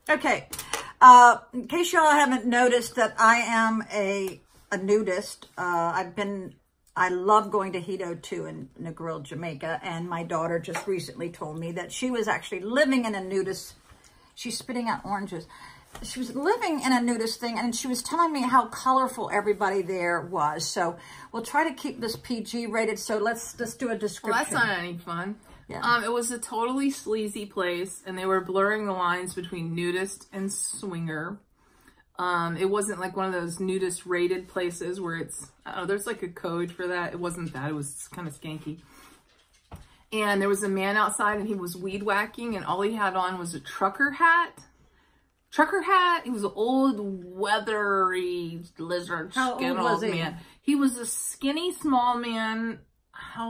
Okay. In case y'all haven't noticed that I am a nudist. I love going to Hito too in Negril, Jamaica. And my daughter just recently told me that she was actually living in a nudist. She's spitting out oranges. She was living in a nudist thing, and she was telling me how colorful everybody there was. So we'll try to keep this PG rated. So let's do a description. Well, that's not any fun. Yeah. It was a totally sleazy place, and they were blurring the lines between nudist and swinger. It wasn't like one of those nudist rated places where it's, there's like a code for that. It wasn't that. It was kind of skanky. And there was a man outside, and he was weed whacking, and all he had on was a trucker hat. He was an old, weathery lizard skin old man. He was a skinny, small man.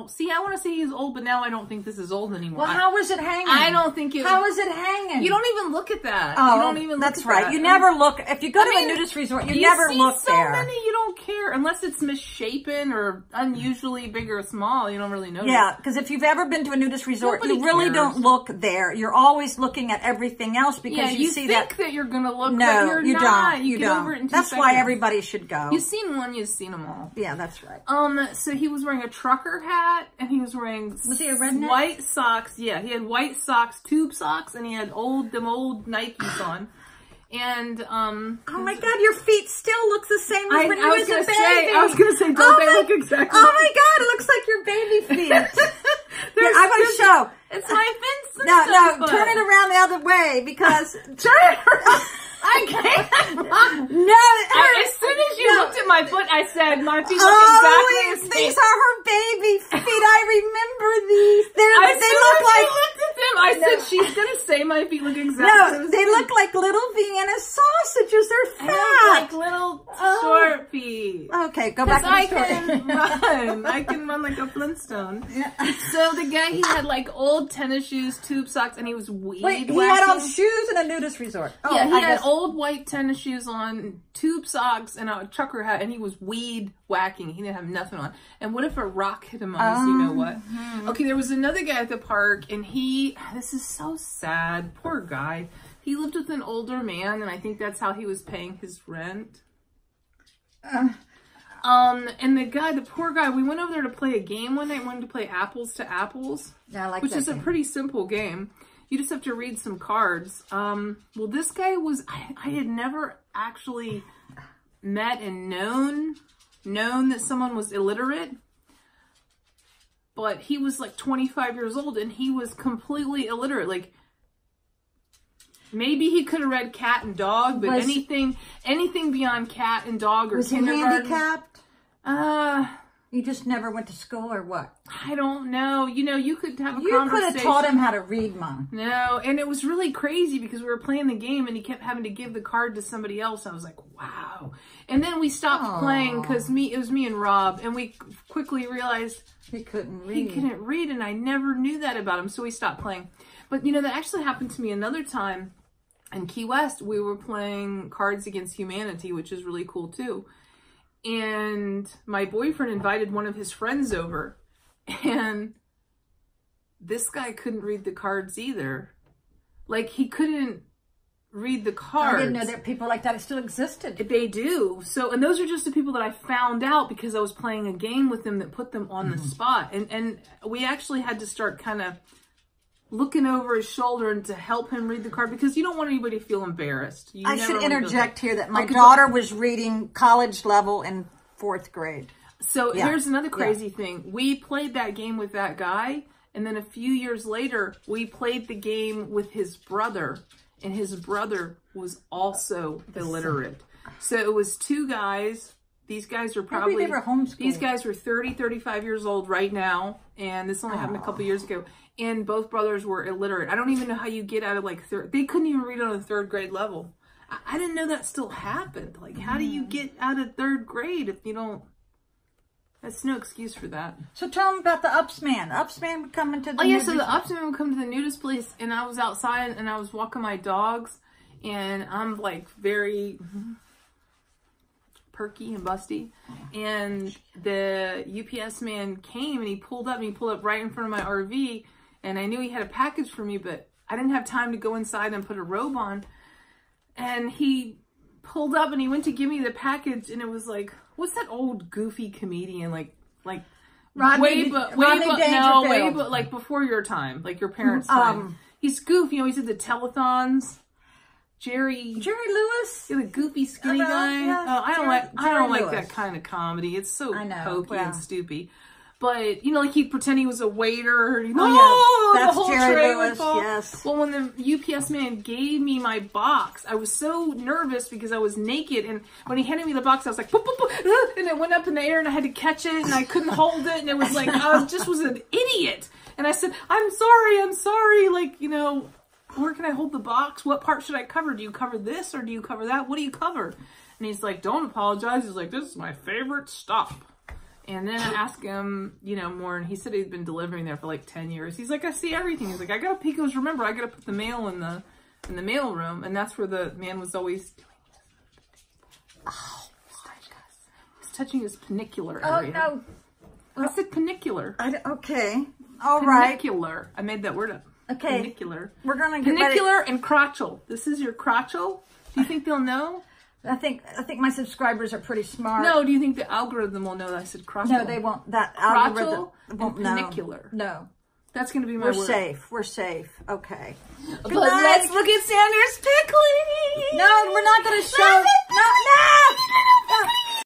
See, I want to say he's old, but now I don't think this is old anymore. Well, how was it hanging? I don't think it. How was it hanging? You don't even look at that. Oh, you don't even. That's right. You never look. If you go to a nudist resort, you never look there. So many, you don't care unless it's misshapen or unusually big or small. You don't really notice. Yeah, because if you've ever been to a nudist resort, you really don't look there. You're always looking at everything else because you see that. You think that you're going to look. No, but you not. don't. You get don't. Over it in 2 that's seconds. why everybody should go. You've seen one, you've seen them all. Yeah, that's right. So he was wearing a trucker hat, and he was wearing white socks. Yeah, he had white socks, tube socks, and he had them old Nikes on. And oh my God, your feet still look the same as when you was a baby. I was gonna say, don't they look exactly? Oh my God, it looks like your baby feet. Here, I want to show. It's my Vincent. No, turn it around the other way because turn it around. I can't. No. As soon as you looked at my foot, I said, my feet look exactly the same. These are her baby feet. I remember these. They look like. Looked at them. I said, she's going to say my feet look exactly the same. They look like little Vienna sausages. They're fat. Like little short feet. Okay, go back to the story. I can run like a Flintstone. Yeah. So the guy, he had like old tennis shoes, tube socks, and he was weed whacking. He had on shoes in a nudist resort. Yeah, he had old white tennis shoes on, tube socks, and a trucker hat, and he was weed whacking. He didn't have nothing on. And what if a rock hit him on his, you know what? Okay, there was another guy at the park, and this is so sad, poor guy. He lived with an older man, and I think that's how he was paying his rent. And the poor guy, we went over there to play a game one night. We wanted to play apples to apples, which is a pretty simple game. You just have to read some cards. Well, this guy was, I had never actually met and known that someone was illiterate, but he was like 25 years old and he was completely illiterate. Like, maybe he could have read cat and dog, but anything beyond cat and dog or kindergarten. Was he handicapped? You just never went to school or what? I don't know. You know, you could have a conversation. You could have taught him how to read, Mom. No, and it was really crazy because we were playing the game and he kept having to give the card to somebody else. I was like, wow. And then we stopped playing because it was me and Rob, and we quickly realized he couldn't read. He couldn't read, and I never knew that about him, so we stopped playing. But, you know, that actually happened to me another time in Key West. We were playing Cards Against Humanity, which is really cool, too. And my boyfriend invited one of his friends over, and this guy couldn't read the cards either. Like, he couldn't read the cards. I didn't know that people like that still existed. They do. So, and those are just the people that I found out because I was playing a game with them that put them on the spot. And we actually had to start kind of looking over his shoulder and to help him read the card because you don't want anybody to feel embarrassed. I should interject here that my daughter was reading college level in 4th grade. So here's another crazy thing. We played that game with that guy, and then a few years later, we played the game with his brother, and his brother was also illiterate. So it was 2 guys. These guys are probably, these guys were 30, 35 years old right now, and this only happened a couple years ago. And both brothers were illiterate. I don't even know how you get out of like they couldn't even read on a 3rd grade level. I didn't know that still happened. Like, how do you get out of 3rd grade if you don't? That's no excuse for that. So tell them about the Ups man. Ups man would come into the so the Ups man would come to the nudist place, and I was outside and I was walking my dogs, and I'm like very perky and busty, and the UPS man came and he pulled up right in front of my RV, and I knew he had a package for me, but I didn't have time to go inside and put a robe on. And he pulled up and he went to give me the package, and it was like, what's that old goofy comedian, like Rodney Dangerfield. like before your time, like your parents' time. He's goofy, you know, he's at the telethons. Jerry Lewis? Yeah, the goofy skinny guy. Yeah. Oh, I don't like that kind of comedy. It's so pokey and stupid. But, you know, like he'd pretend he was a waiter. You know, that's the whole Jerry tray Lewis, would fall. yes. Well, when the UPS man gave me my box, I was so nervous because I was naked. And when he handed me the box, I was like, boop, boop, boop, and it went up in the air and I had to catch it and I couldn't hold it. And it was like, I just was an idiot. And I said, I'm sorry. Like, you know, where can I hold the box? What part should I cover? Do you cover this or do you cover that? What do you cover? And he's like, don't apologize. He's like, this is my favorite stop. And then I asked him, you know, more, and he said he'd been delivering there for like 10 years. He's like, I see everything. He's like, I got to, he goes, remember, I got to put the mail in the mail room. And that's where the man was always doing this. Oh, he's touching his penicular area. Oh, no. I said penicular. Okay. All right. Penicular. I made that word up. Okay. Penicular. We're going to get Penicular and crotchal. This is your crotchal? Do you think they'll know? I think my subscribers are pretty smart. No, do you think the algorithm will know that I said crotchal? No, they won't. That algorithm won't know. Penicular. No. That's going to be my word. We're safe. Okay. But let's look at Sanders Pickling. No, we're not going to show. No.